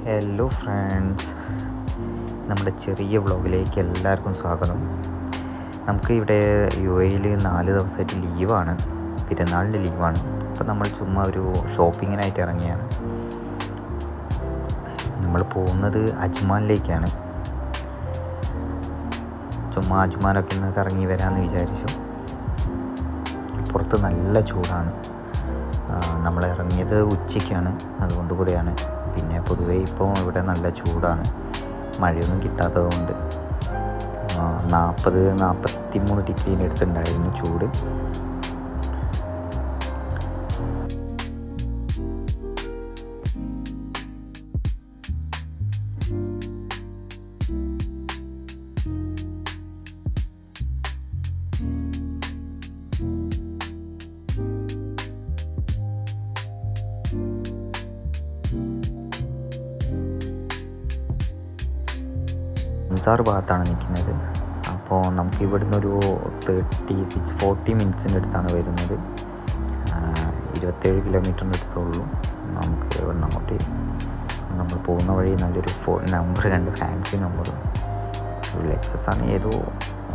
Hello friends, നമ്മുടെ ചെറിയ വ്ളോഗിലേക്ക് എല്ലാവർക്കും സ്വാഗതം. നമുക്ക് ഇവിടെ UAE 4 ദിവസമായിട്ട് ലീവാണ്, പെരുന്നാളിൻ്റെ ലീവാണ്. അപ്പോൾ നമ്മൾ ചുമ്മാ ഒരു ഷോപ്പിങ്ങിനായിട്ട് ഇറങ്ങിയാണ്. നമ്മൾ പോകുന്നത് അജ്മാനിലേക്കാണ്. ചുമ്മാ അജ്മാനൊക്കെ ഒന്ന് കറങ്ങി വരാമെന്ന് വിചാരിച്ചു. പുറത്ത് നല്ല ചൂടാണ്. നമ്മൾ ഇറങ്ങിയത് ഉച്ചയ്ക്കാണ്, അതുകൊണ്ട് കൂടെയാണ്. പിന്നെ പൊതുവേ ഇപ്പോൾ ഇവിടെ നല്ല ചൂടാണ്, മഴയൊന്നും കിട്ടാത്തതുകൊണ്ട്. 40-43 ഡിഗ്രീൻ്റെ അടുത്തുണ്ടായിരുന്നു ചൂട്. അൻസാർ ഭാഗത്താണ് നിൽക്കുന്നത്. അപ്പോൾ നമുക്ക് ഇവിടുന്ന് ഒരു 40 മിനിറ്റ്സിൻ്റെ അടുത്താണ് വരുന്നത്. 27 കിലോമീറ്ററിൻ്റെ അടുത്തുള്ളൂ നമുക്ക് ഇവിടുന്ന് അങ്ങോട്ട്. നമ്മൾ പോകുന്ന വഴി നല്ലൊരു നമ്പർ കണ്ട്, ഫാൻസി നമ്പർ, ഒരു ലെക്സസ് ആണ്. ഏതോ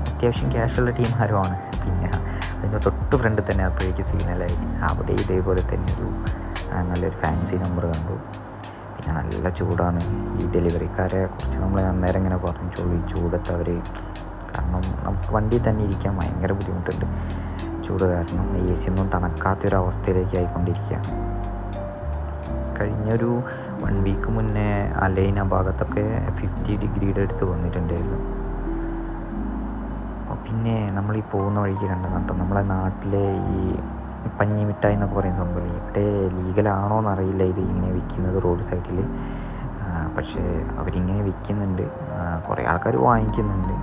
അത്യാവശ്യം ക്യാഷുള്ള ടീം ആരുമാണ്. പിന്നെ അതിൻ്റെ തൊട്ട് ഫ്രണ്ടിൽ തന്നെ അപ്പോഴേക്ക് സിഗ്നലായി. അവിടെ ഇതേപോലെ തന്നെ ഒരു നല്ലൊരു ഫാൻസി നമ്പർ കണ്ടു. പിന്നെ നല്ല ചൂടാണ്. ഈ ഡെലിവറിക്കാരെ കുറിച്ച് നമ്മൾ അന്നേരം ഇങ്ങനെ പറഞ്ഞിട്ടുള്ളൂ, ഈ ചൂടത്ത് അവർ, കാരണം നമുക്ക് വണ്ടിയിൽ തന്നെ ഇരിക്കാൻ ഭയങ്കര ബുദ്ധിമുട്ടുണ്ട് ചൂട് കാരണം. AC ഒന്നും തണുക്കാത്തൊരവസ്ഥയിലേക്ക് ആയിക്കൊണ്ടിരിക്കുകയാണ്. കഴിഞ്ഞൊരു 1 വീക്ക് മുന്നേ അലൈന ഭാഗത്തൊക്കെ 50 ഡിഗ്രിയുടെ അടുത്ത് വന്നിട്ടുണ്ടായിരുന്നു. പിന്നെ നമ്മൾ ഈ പോകുന്ന വഴിക്ക് കണ്ടെന്നുണ്ടോ, നമ്മളെ നാട്ടിലെ ഈ പഞ്ഞി മിഠായി എന്നൊക്കെ പറയുന്ന സംഭവം ഇവിടെ ലീഗലാണോ എന്നറിയില്ല. ഇത് ഇങ്ങനെ വിൽക്കുന്നത് റോഡ് സൈഡിൽ, പക്ഷേ അവരിങ്ങനെ വിൽക്കുന്നുണ്ട്. കുറേ ആൾക്കാർ വാങ്ങിക്കുന്നുണ്ട്.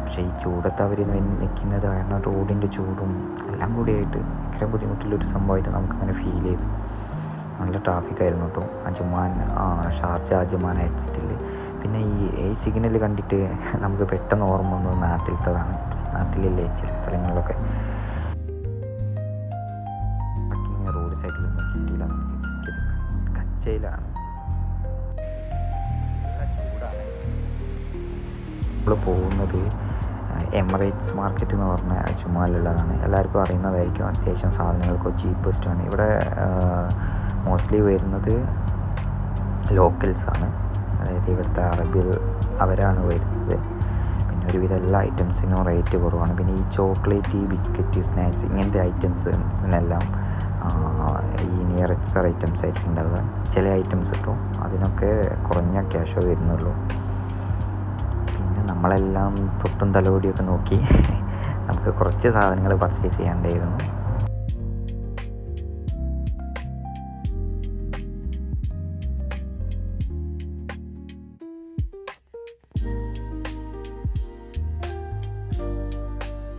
പക്ഷേ ഈ ചൂടത്ത് അവർ നിൽക്കുന്നത് കാരണം റോഡിൻ്റെ ചൂടും എല്ലാം കൂടിയായിട്ട് ഭയങ്കര ബുദ്ധിമുട്ടുള്ളൊരു സംഭവമായിട്ട് നമുക്കങ്ങനെ ഫീൽ ചെയ്തു. നല്ല ട്രാഫിക്കായിരുന്നു കേട്ടോ ഷാർജ അജ്മാൻ എക്സിറ്റിൽ. പിന്നെ ഈ സിഗ്നൽ കണ്ടിട്ട് നമുക്ക് പെട്ടെന്ന് ഓർമ്മ വന്നത് നാട്ടിലില്ലേ ചില സ്ഥലങ്ങളിലൊക്കെ റോഡ് സൈഡിലൊന്നും കിട്ടിയില്ല. നമുക്ക് കച്ചയിലാണ്, നല്ല ചൂടാണ്. നമ്മൾ പോകുന്നത് എമിറേറ്റ്സ് മാർക്കറ്റ് എന്ന് പറഞ്ഞ അജ്മാനിലുള്ളതാണ്. എല്ലാവർക്കും അറിയുന്നതായിരിക്കും. അത്യാവശ്യം സാധനങ്ങൾക്ക് ചീപ്പസ്റ്റാണ്. ഇവിടെ മോസ്റ്റ്ലി വരുന്നത് ലോക്കൽസാണ്, അതായത് ഇവിടുത്തെ അറബികൾ അവരാണ് വരുന്നത്. പിന്നെ ഒരുവിധം എല്ലാ ഐറ്റംസിനും റേറ്റ് കുറവാണ്. പിന്നെ ഈ ചോക്ലേറ്റ്, ബിസ്ക്കറ്റ്, സ്നാക്സ് ഇങ്ങനത്തെ ഐറ്റംസിനെല്ലാം ഈ നിയർ എക്സ്പയർ ഐറ്റംസ് ആയിരിക്കും ഉണ്ടാവുക. ചില ഐറ്റംസ് കിട്ടും, അതിനൊക്കെ കുറഞ്ഞ ക്യാഷോ വരുന്നുള്ളൂ. പിന്നെ നമ്മളെല്ലാം തൊട്ടും തലോടിയൊക്കെ നോക്കി നമുക്ക് കുറച്ച് സാധനങ്ങൾ പർച്ചേസ് ചെയ്യാണ്ടായിരുന്നു.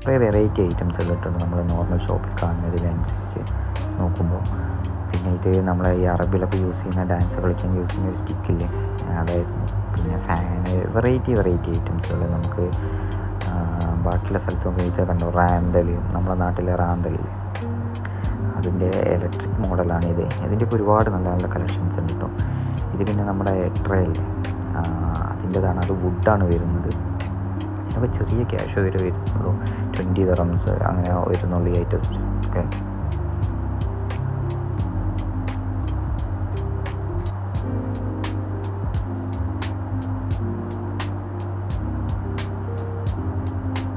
കുറേ വെറൈറ്റി ഐറ്റംസ് കിട്ടുന്നുണ്ട് നമ്മൾ നോർമൽ ഷോപ്പിൽ കാണുന്നതിനനുസരിച്ച് നോക്കുമ്പോൾ. പിന്നെ ഇത് നമ്മളെ ഈ അറബിലൊക്കെ യൂസ് ചെയ്യുന്ന, ഡാൻസ് കളിക്കാൻ യൂസ് ചെയ്യുന്ന ഒരു സ്റ്റിക്കില്ലേ, അതായിരുന്നു. പിന്നെ ഫാന്, വെറൈറ്റി ഐറ്റംസുകൾ നമുക്ക് ബാക്കിയുള്ള സ്ഥലത്തൊക്കെ ഇത് കണ്ടു. റാന്തൽ, നമ്മുടെ നാട്ടിലെ റാന്തൽ, അതിൻ്റെ ഇലക്ട്രിക് മോഡലാണിത്. ഇതിൻ്റെയൊക്കെ ഒരുപാട് നല്ല നല്ല കളക്ഷൻസ് ഉണ്ട് കേട്ടോ. ഇത് പിന്നെ നമ്മുടെ ട്രെയിൽ അതിൻ്റെതാണ്, അത് വുഡാണ് വരുന്നത്. ഇതിനൊക്കെ ചെറിയ ക്യാഷ് വരുന്നുള്ളൂ, 20 ദിർഹംസ് അങ്ങനെ വരുന്നുള്ളൂ ഈ ഐറ്റംസ് ഒക്കെ.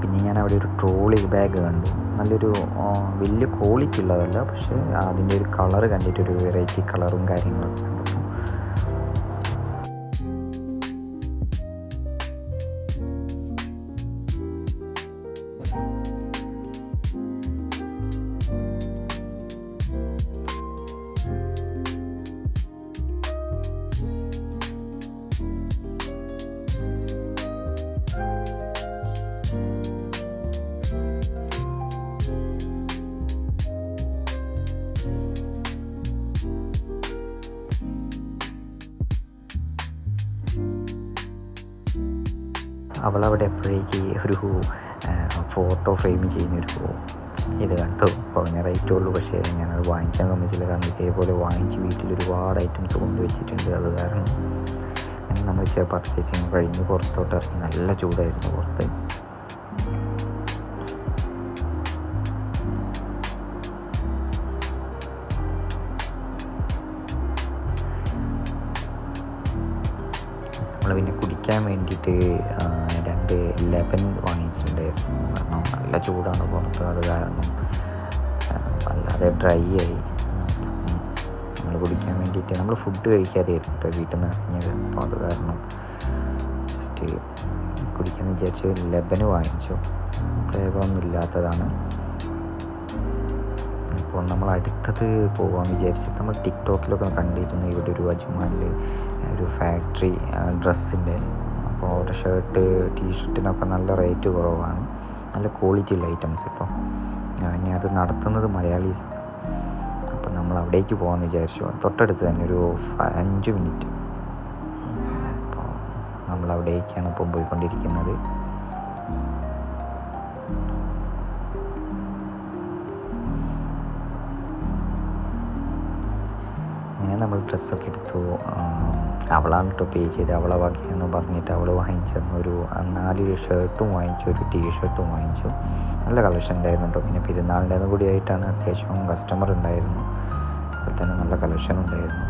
പിന്നെ ഞാൻ അവിടെ ഒരു ട്രോളി ബാഗ് കണ്ടു. നല്ലൊരു വലിയ ക്വാളിറ്റി ഉള്ളതല്ല, പക്ഷേ അതിൻ്റെ ഒരു കളറ് കണ്ടിട്ടൊരു വെറൈറ്റി കളറും കാര്യങ്ങളൊക്കെ കണ്ടു. അവളവിടെ എപ്പോഴേക്ക് ഒരു ഫോട്ടോ ഫ്രെയിം ചെയ്യുന്നൊരു ഇത് കണ്ടു, കുറഞ്ഞ റേറ്റേ ഉള്ളൂ. പക്ഷേ ഞാനത് വാങ്ങിക്കാൻ സമ്മതിച്ചില്ല. കാരണം ഇതേപോലെ വാങ്ങിച്ച് വീട്ടിൽ ഒരുപാട് ഐറ്റംസ് കൊണ്ടുവച്ചിട്ടുണ്ട്. അത് കാരണം നമ്മൾ പർച്ചേസിങ് കഴിഞ്ഞ് പുറത്തോട്ട് ഇറങ്ങി. നല്ല ചൂടായിരുന്നു പുറത്ത്. നമ്മൾ പിന്നെ കുടിക്കാൻ വേണ്ടിയിട്ട് 2 ലെമൺ വാങ്ങിച്ചിട്ടുണ്ടായിരുന്നു. കാരണം നല്ല ചൂടാണ് പുറത്ത്. അത് കാരണം വല്ലാതെ ഡ്രൈ ആയി. നമ്മൾ കുടിക്കാൻ വേണ്ടിയിട്ട് നമ്മൾ ഫുഡ് കഴിക്കാതെയായിരുന്നു കേട്ടോ വീട്ടിൽ നിന്ന് ഇറങ്ങിയത്. അപ്പോൾ അത് കാരണം ജസ്റ്റ് കുടിക്കാമെന്ന് വിചാരിച്ചു ലെമൺ വാങ്ങിച്ചു. ഫ്ലേവറൊന്നും ഇല്ലാത്തതാണ്. അപ്പോൾ നമ്മൾ അടുത്തത് പോകാമെന്ന് വിചാരിച്ചിട്ട് നമ്മൾ ടിക്ടോക്കിലൊക്കെ കണ്ടിരുന്നു ഇവിടെ ഒരു അജ്മാനിൽ ഒരു ഫാക്ടറി ഡ്രസ്സിൻ്റെ. അപ്പോൾ അവരുടെ ഷർട്ട് ടീഷർട്ടിനൊക്കെ നല്ല റേറ്റ് കുറവാണ്, നല്ല ക്വാളിറ്റി ഉള്ള ഐറ്റംസ് കേട്ടോ. പിന്നെ അത് നടത്തുന്നത് മലയാളീസാണ്. അപ്പോൾ നമ്മൾ അവിടേക്ക് പോകാമെന്ന് വിചാരിച്ചു. തൊട്ടടുത്ത് തന്നെ ഒരു 5 മിനിറ്റ്. അപ്പോൾ നമ്മൾ അവിടേക്കാണ് ഇപ്പം പോയിക്കൊണ്ടിരിക്കുന്നത്. അങ്ങനെ നമ്മൾ ഡ്രസ്സൊക്കെ എടുത്തു. അവളാണ് കേട്ടോ പേ ചെയ്ത്. അവളെ വകയെന്ന് പറഞ്ഞിട്ട് അവൾ വാങ്ങിച്ചു തന്നു. ഒരു 4 ഷർട്ടും വാങ്ങിച്ചു, ഒരു ടീഷർട്ടും വാങ്ങിച്ചു. നല്ല കളക്ഷൻ ഉണ്ടായിരുന്നു കേട്ടോ. പിന്നെ പെരുന്നാളിൻ്റെ കൂടി ആയിട്ടാണ്, അത്യാവശ്യം കസ്റ്റമർ ഉണ്ടായിരുന്നു. അതുപോലെ തന്നെ നല്ല കളക്ഷൻ ഉണ്ടായിരുന്നു.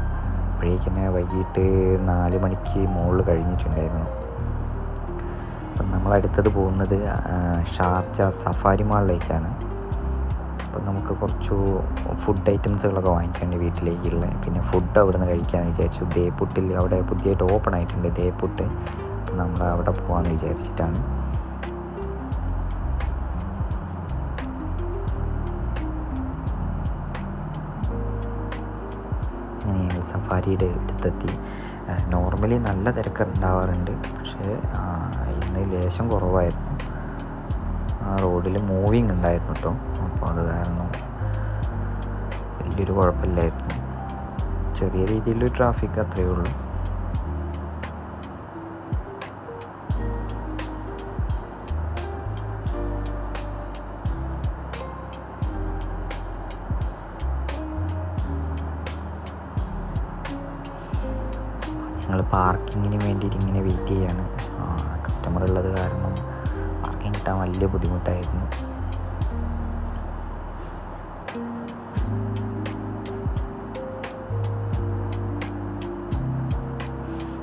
അപ്പോഴേക്കന്നെ വൈകിട്ട് 4 മണിക്ക് മുകളിൽ കഴിഞ്ഞിട്ടുണ്ടായിരുന്നു. അപ്പം നമ്മളടുത്തത് പോകുന്നത് ഷാർജ സഫാരി മാളിലേക്കാണ്. അപ്പം നമുക്ക് കുറച്ച് ഫുഡ് ഐറ്റംസുകളൊക്കെ വാങ്ങിക്കാണ്ട് വീട്ടിലേക്കുള്ള. പിന്നെ ഫുഡ് അവിടെ നിന്ന് കഴിക്കാമെന്ന് വിചാരിച്ചു. ദേപ്പുട്ടിൽ അവിടെ പുതിയതായിട്ട് ഓപ്പൺ ആയിട്ടുണ്ട് ദേപ്പുട്ട്. അപ്പം നമ്മൾ അവിടെ പോകാമെന്ന് വിചാരിച്ചിട്ടാണ്. അങ്ങനെ ഞങ്ങൾ സഫാരിയുടെ അടുത്തെത്തി. നോർമലി നല്ല തിരക്ക് ഉണ്ടാവാറുണ്ട്, പക്ഷേ ഇന്ന് ലേശം കുറവായിരുന്നു. റോഡിൽ മൂവിങ് ഉണ്ടായിരുന്നു കേട്ടോ. അപ്പോൾ അത് കാരണം വലിയൊരു കുഴപ്പമില്ലായിരുന്നു. ചെറിയ രീതിയിലൊരു ട്രാഫിക് അത്രയേ ഉള്ളൂ. ഞങ്ങൾ പാർക്കിങ്ങിന് വേണ്ടിയിട്ട് ഇങ്ങനെ വെയിറ്റ് ചെയ്യാണ്. കസ്റ്റമർ ഉള്ളത് കാരണം പാർക്കിംഗ് കിട്ടാൻ വലിയ ബുദ്ധിമുട്ടായിരുന്നു.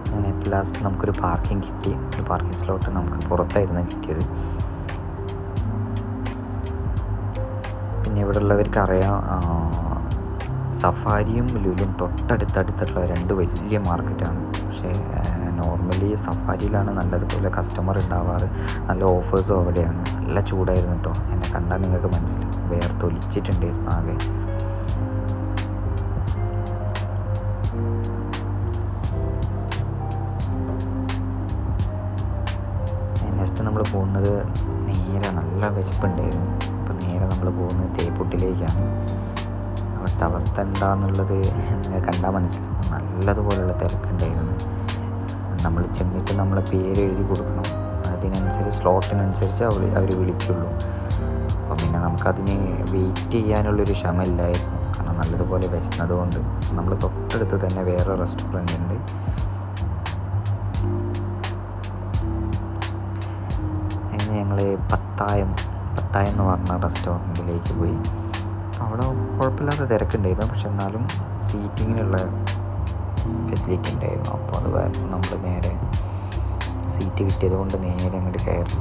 അങ്ങനെ ലാസ്റ്റ് നമുക്കൊരു പാർക്കിംഗ് കിട്ടി. ഒരു പാർക്കിംഗ് സ്ലോട്ട് നമുക്ക് പുറത്തായിരുന്നു കിട്ടിയത്. പിന്നെ ഇവിടെ ഉള്ളവർക്ക് അറിയാം, സഫാരിയും ലുലും തൊട്ടടുത്തടുത്തുള്ള 2 വലിയ മാർക്കറ്റാണ്. പക്ഷേ നോർമലി സഫാരിയിലാണ് നല്ലതുപോലെ കസ്റ്റമർ ഉണ്ടാവാറ്. നല്ല ഓഫേഴ്സും അവിടെയാണ്. നല്ല ചൂടായിരുന്നു കേട്ടോ. എന്നെ കണ്ടാൽ നിങ്ങൾക്ക് മനസ്സിലാവും, വേർത്തൊലിച്ചിട്ടുണ്ടായിരുന്നു ആകെ. നെക്സ്റ്റ് നമ്മൾ പോകുന്നത് നേരെ, നല്ല വിശപ്പുണ്ടായിരുന്നു. അപ്പോൾ നേരെ നമ്മൾ പോകുന്നത് തേപ്പുട്ടിലേക്കാണ്. അവിടുത്തെ അവസ്ഥ എന്താണെന്നുള്ളത് നിങ്ങൾ കണ്ടാൽ മനസ്സിലാവും. നല്ലതുപോലെയുള്ള തിരക്കുണ്ടായിരുന്നു. നമ്മൾ ചെന്നിട്ട് നമ്മളെ പേര് എഴുതി കൊടുക്കണം. അതിനനുസരിച്ച് സ്ലോട്ടിനനുസരിച്ച് അവർ വിളിക്കുള്ളൂ. അപ്പം പിന്നെ നമുക്കതിന് വെയിറ്റ് ചെയ്യാനുള്ളൊരു ക്ഷമയില്ലായിരുന്നു. കാരണം നല്ലതുപോലെ വിശന്നതുകൊണ്ട്. നമ്മൾ തൊട്ടടുത്ത് തന്നെ വേറെ റെസ്റ്റോറൻ്റ് ഉണ്ട്. അങ്ങനെ ഞങ്ങൾ പത്തായം എന്ന് പറഞ്ഞ റെസ്റ്റോറൻറ്റിലേക്ക് പോയി. അവിടെ കുഴപ്പമില്ലാത്ത തിരക്കുണ്ടായിരുന്നു. പക്ഷെ എന്നാലും സീറ്റിങ്ങിനുള്ള ഫെസിലിറ്റി ഉണ്ടായിരുന്നു. അപ്പോൾ അത് കാരണം നമ്മൾ നേരെ സീറ്റ് കിട്ടിയത് കൊണ്ട് നേരെ അങ്ങോട്ട് കയറി.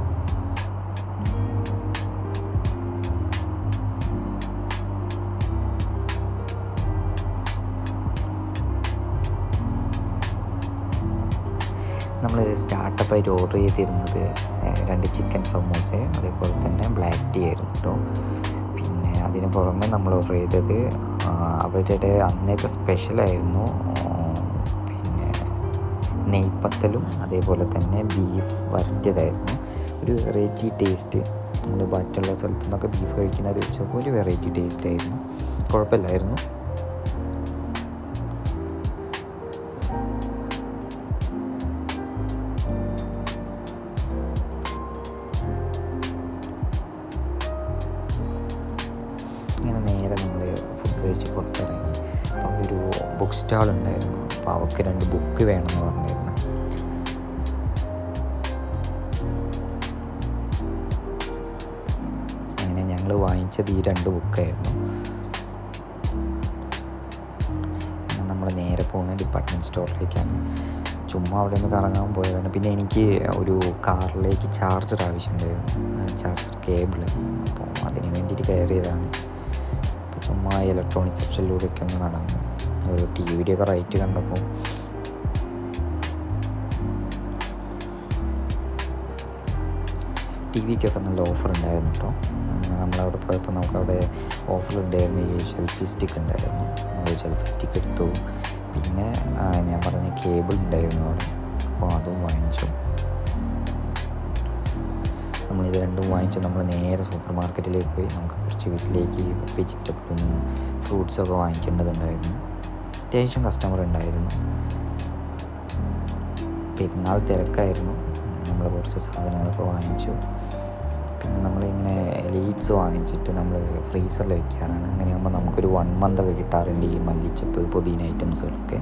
നമ്മൾ സ്റ്റാർട്ടപ്പായിട്ട് ഓർഡർ ചെയ്തിരുന്നത് 2 ചിക്കൻ സമൂസ, അതേപോലെ തന്നെ ബ്ലാക്ക് ടീ ആയിരുന്നു കേട്ടോ. പിന്നെ അതിന് പുറമെ നമ്മൾ ഓർഡർ ചെയ്തത് അവരുടെ അന്നത്തെ സ്പെഷ്യലായിരുന്നു പിന്നെ നെയ്പ്പത്തലും അതേപോലെ തന്നെ ബീഫ് വരട്ടിയതായിരുന്നു. ഒരു വെറൈറ്റി ടേസ്റ്റ്. നമ്മൾ മറ്റുള്ള സ്ഥലത്തു നിന്നൊക്കെ ബീഫ് കഴിക്കുന്നത് വെച്ചപ്പോൾ ഒരു വെറൈറ്റി ടേസ്റ്റ് ആയിരുന്നു. കുഴപ്പമില്ലായിരുന്നു. ബുക്ക് സ്റ്റാൾ ഉണ്ടായിരുന്നു. അപ്പോൾ അവൾക്ക് 2 ബുക്ക് വേണമെന്ന് പറഞ്ഞിരുന്നു. അങ്ങനെ ഞങ്ങൾ വാങ്ങിച്ചത് ഈ 2 ബുക്കായിരുന്നു. നമ്മൾ നേരെ പോകുന്നത് ഡിപ്പാർട്ട്മെൻറ്റ് സ്റ്റോറിലേക്കാണ്. ചുമ്മാ അവിടെ നിന്ന് കറങ്ങാൻ പോയതാണ്. പിന്നെ എനിക്ക് ഒരു കാറിലേക്ക് ചാർജർ ആവശ്യമുണ്ടായിരുന്നു, ചാർജർ കേബിൾ. അപ്പോൾ അതിന് വേണ്ടിയിട്ട് കയറിയതാണ്. അപ്പോൾ ചുമ്മാ ഇലക്ട്രോണിക് സെക്ഷനിലൂടെയൊക്കെ ഒന്ന് നടന്നു. ഒരു ടി വിയുടെയൊക്കെ റേറ്റ് കണ്ടപ്പോൾ ടി വിക്കൊക്കെ നല്ല ഓഫർ ഉണ്ടായിരുന്നു കേട്ടോ. അങ്ങനെ നമ്മളവിടെ പോയപ്പോൾ നമുക്കവിടെ ഓഫർ ഉണ്ടായിരുന്നു. ഈ ഷെൽഫി സ്റ്റിക്ക് ഉണ്ടായിരുന്നു. നമ്മൾ ഷെൽഫി സ്റ്റിക്ക് എടുത്തു. പിന്നെ ഞാൻ പറഞ്ഞ കേബിൾ ഉണ്ടായിരുന്നു അവിടെ. അപ്പോൾ അതും വാങ്ങിച്ചു. നമ്മളിത് രണ്ടും വാങ്ങിച്ച് നമ്മൾ നേരെ സൂപ്പർ മാർക്കറ്റിലേക്ക് പോയി. നമുക്ക് കുറച്ച് വീട്ടിലേക്ക് വെജിറ്റബിളും ഫ്രൂട്ട്സൊക്കെ വാങ്ങിക്കേണ്ടതുണ്ടായിരുന്നു. അത്യാവശ്യം കസ്റ്റമർ ഉണ്ടായിരുന്നു. പെരുന്നാൾ തിരക്കായിരുന്നു. നമ്മൾ കുറച്ച് സാധനങ്ങളൊക്കെ വാങ്ങിച്ചു. പിന്നെ നമ്മളിങ്ങനെ ലീഡ്സ് വാങ്ങിച്ചിട്ട് നമ്മൾ ഫ്രീസറിൽ വയ്ക്കാറാണ്. അങ്ങനെയാകുമ്പോൾ നമുക്കൊരു 1 month ഒക്കെ കിട്ടാറുണ്ട് ഈ മല്ലിച്ചപ്പ്, പുതിന ഐറ്റംസുകളൊക്കെ.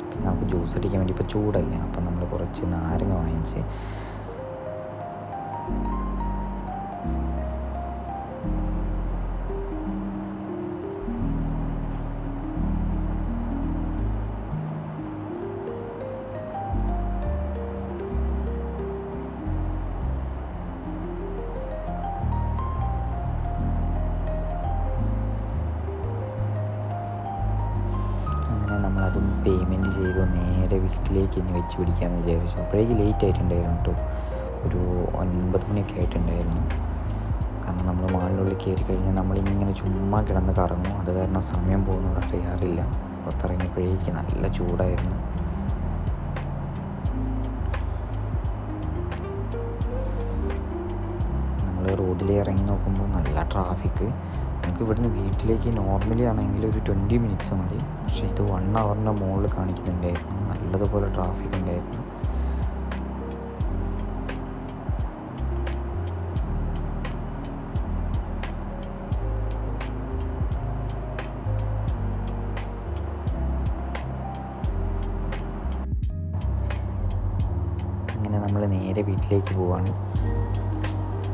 പിന്നെ നമുക്ക് ജ്യൂസ് അടിക്കാൻ വേണ്ടി ഇപ്പോൾ ചൂടല്ല, അപ്പം നമ്മൾ കുറച്ച് നാരങ്ങ വാങ്ങിച്ച് നമ്മളതും പേയ്മെൻറ്റ് ചെയ്തു നേരെ വീട്ടിലേക്ക് ഇനി വെച്ച് പിടിക്കാമെന്ന് വിചാരിച്ചു. അപ്പോഴേക്ക് ലേറ്റ് ആയിട്ടുണ്ടായിരുന്നു കേട്ടോ. ഒരു 9 മണിയൊക്കെ ആയിട്ടുണ്ടായിരുന്നു. കാരണം നമ്മൾ മാളിനുള്ളിൽ കയറി കഴിഞ്ഞാൽ നമ്മളിങ്ങനെ ചുമ്മാ കിടന്ന് കറങ്ങും. അത് കാരണം സമയം പോകുന്നത് അറിയാറില്ല. പുറത്തിറങ്ങിയപ്പോഴേക്ക് നല്ല ചൂടായിരുന്നു. നമ്മൾ റോഡിൽ ഇറങ്ങി നോക്കുമ്പോൾ നല്ല ട്രാഫിക്ക്. നമുക്ക് ഇവിടുന്ന് വീട്ടിലേക്ക് നോർമലി ആണെങ്കിൽ ഒരു 20 minutes മതി. പക്ഷേ ഇത് 1 hourൻ്റെ മുകളിൽ കാണിക്കുന്നുണ്ടായിരുന്നു. നല്ലതുപോലെ ട്രാഫിക് ഉണ്ടായിരുന്നു. അങ്ങനെ നമ്മൾ നേരെ വീട്ടിലേക്ക് പോവാണ്.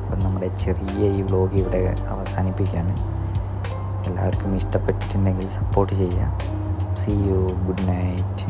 അപ്പം നമ്മുടെ ചെറിയ ഈ വ്ലോഗ് ഇവിടെ അവസാനിപ്പിക്കുകയാണ്. എല്ലാവർക്കും ഇഷ്ടപ്പെട്ടിട്ടുണ്ടെങ്കിൽ സപ്പോർട്ട് ചെയ്യുക. See you. Good night.